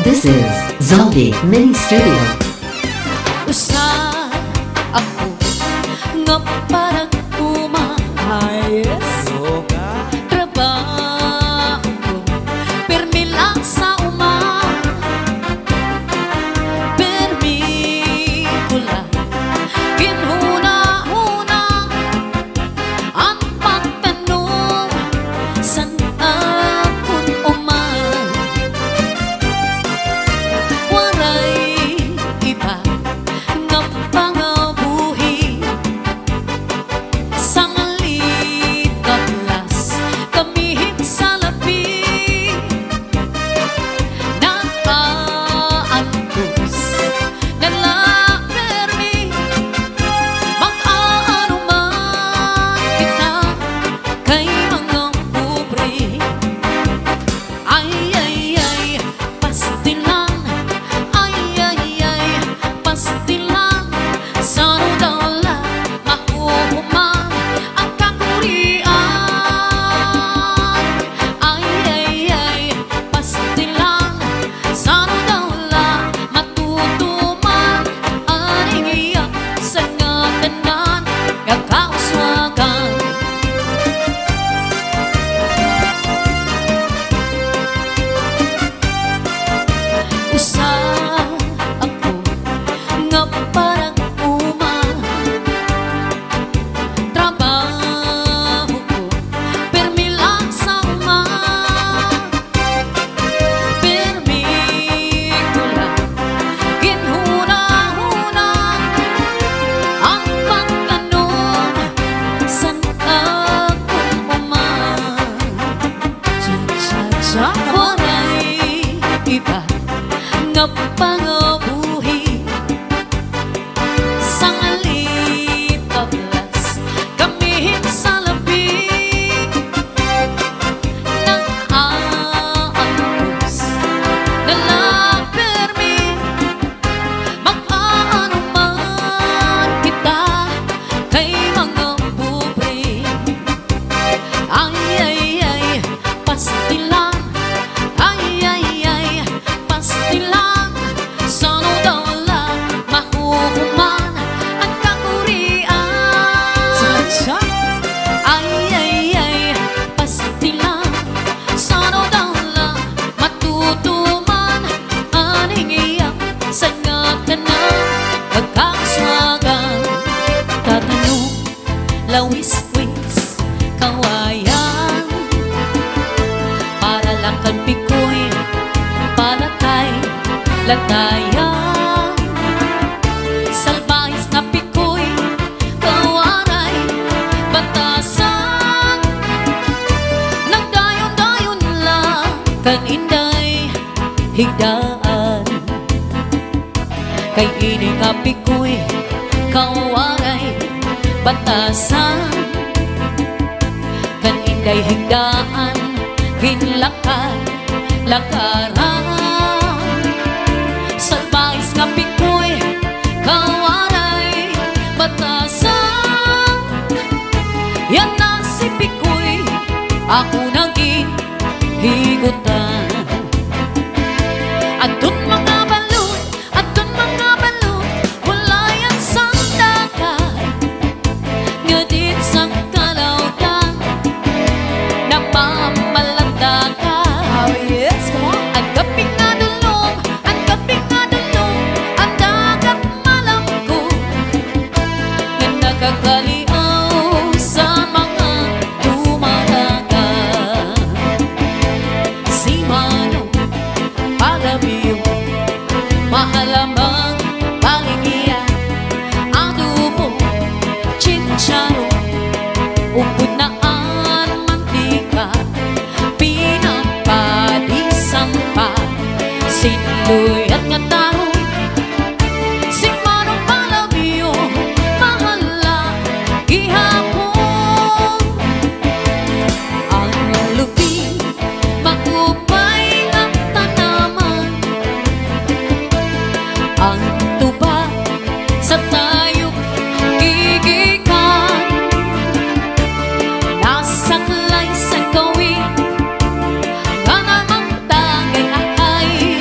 This is Zaldi Mini Studio. Usa ako nga parang umayos trabaho ko permi lang sa uma permi ko lang ginhuna-huna ang pagtanong san akong uman waray iba nga pangabuhi sang litablas kamihit sa labi nakaantos nalapermi mag-aano man kita kay mga pobre ay pastilan ay pastilan sa dala mahuhuman ang kakurian ay pastilan sa dala matutuman aning iyak sa ngatanan kakauswagan usa ako nga parang uma trabaho ko permi lang sa uma permi ko lang ginhuna-huna ang pagtanong san akong uma waray iba nga pangabuhi sang litablas kamihit sa labi nang aangkos nalapermi mag-aano man kita kay mga pobre ay pastilan ay pastilan sa dala mahuhuman at kakurian ay pastilan sa dala matutuman aning iyak sa ngatanan pagkakaswagan tatanong lawis-wis kawayan para lang kan pikoy palatay latayan salbahis na pikoy kawaray batasan nagdayon-dayon lang kan inday higdaan kay ini nga pikoy kawaray batasan kan inday higdaan ginlakad lakaran salbahis nga pikoy kawaray batasan yan na si pikoy ako naging higutan atun mga balon wala yan sang dagat ngadit sang kalautan napamalandagan ang kaping nga dulong ang dagat malangko nga nakakaliaw sa mga dumadagat si Manong Palabiyo mahalamang palingiyan adobo chincharo upod na ang mantika pinapadisan pa sinloy at nga taro si Manong Palabiyo mahala gihapon ang lupi magupay ng tanaman ang tuba sa tayo gigikan nasaklay sa gawin nga namang tagay ay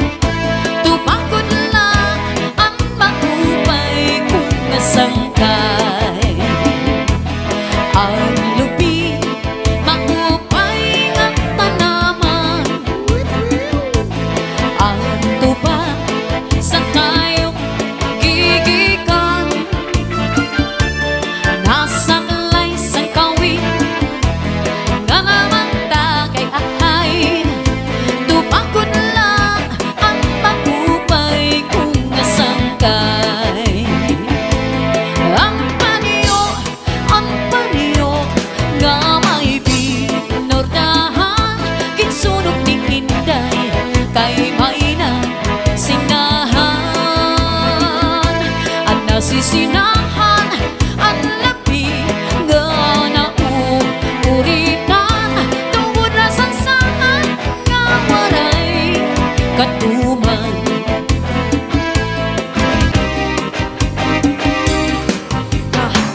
katuman.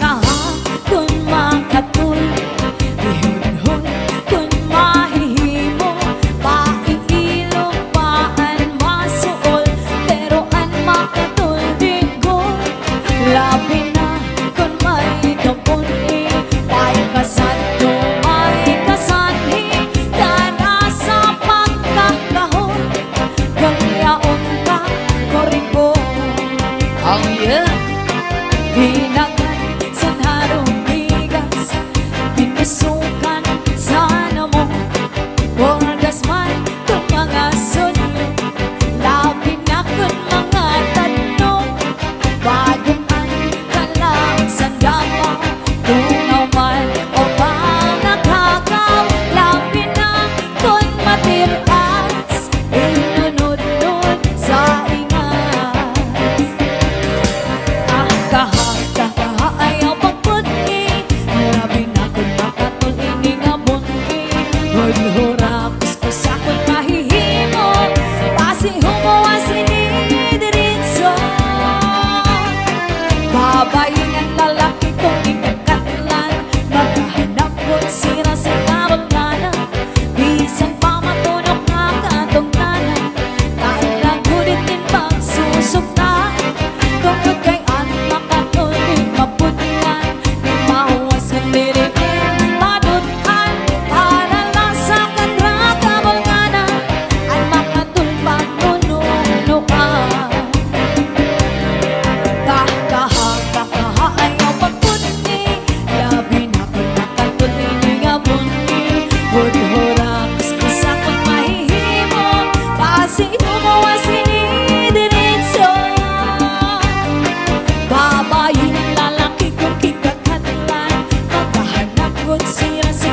Kahakon makatul, ihunhon kun mahihimo, paiilong paan masuol, pero an makatul digol. Labi na kun may kapunhi, may kasadto may kasanhi, kana sa pagkakahon, gangyaon ka koriko. Oh yeah! Hinagan sa harong bigas, pinusukan sana mo, orgas man kung mga sunyo, labi na kung mga tanong, bagong ka lang sa dama, tungaw man o bang nakakaw, labi na kung matiras, inunod-nod sa ingas. Ayaw pagpungi, labi na kung makatulingi nga bungi, maghurakos ko sa kung mahihimo, pasi humuwa sinidiritso. Babayin ang lalaki kong ikakatlan, maghahanap ko't sira sa kabaglanan, bisan pa matunok nga katungnanan, talagang ngunit din pagsusuktan, tungkol kay makatuloy maputingan, di mahuwas ng lirigin, madutan, para lang sa kadrakabalganan, ang makatulpag nununuan. Kakaha ayaw pagpunni, labi na kung makatuloy nga bunni, hudhurakos ko sa kung mahihimo, pasi humuwa sinidiritso. Babayin ang lalaki kong kikakatlan, maghahanap ko't sira sa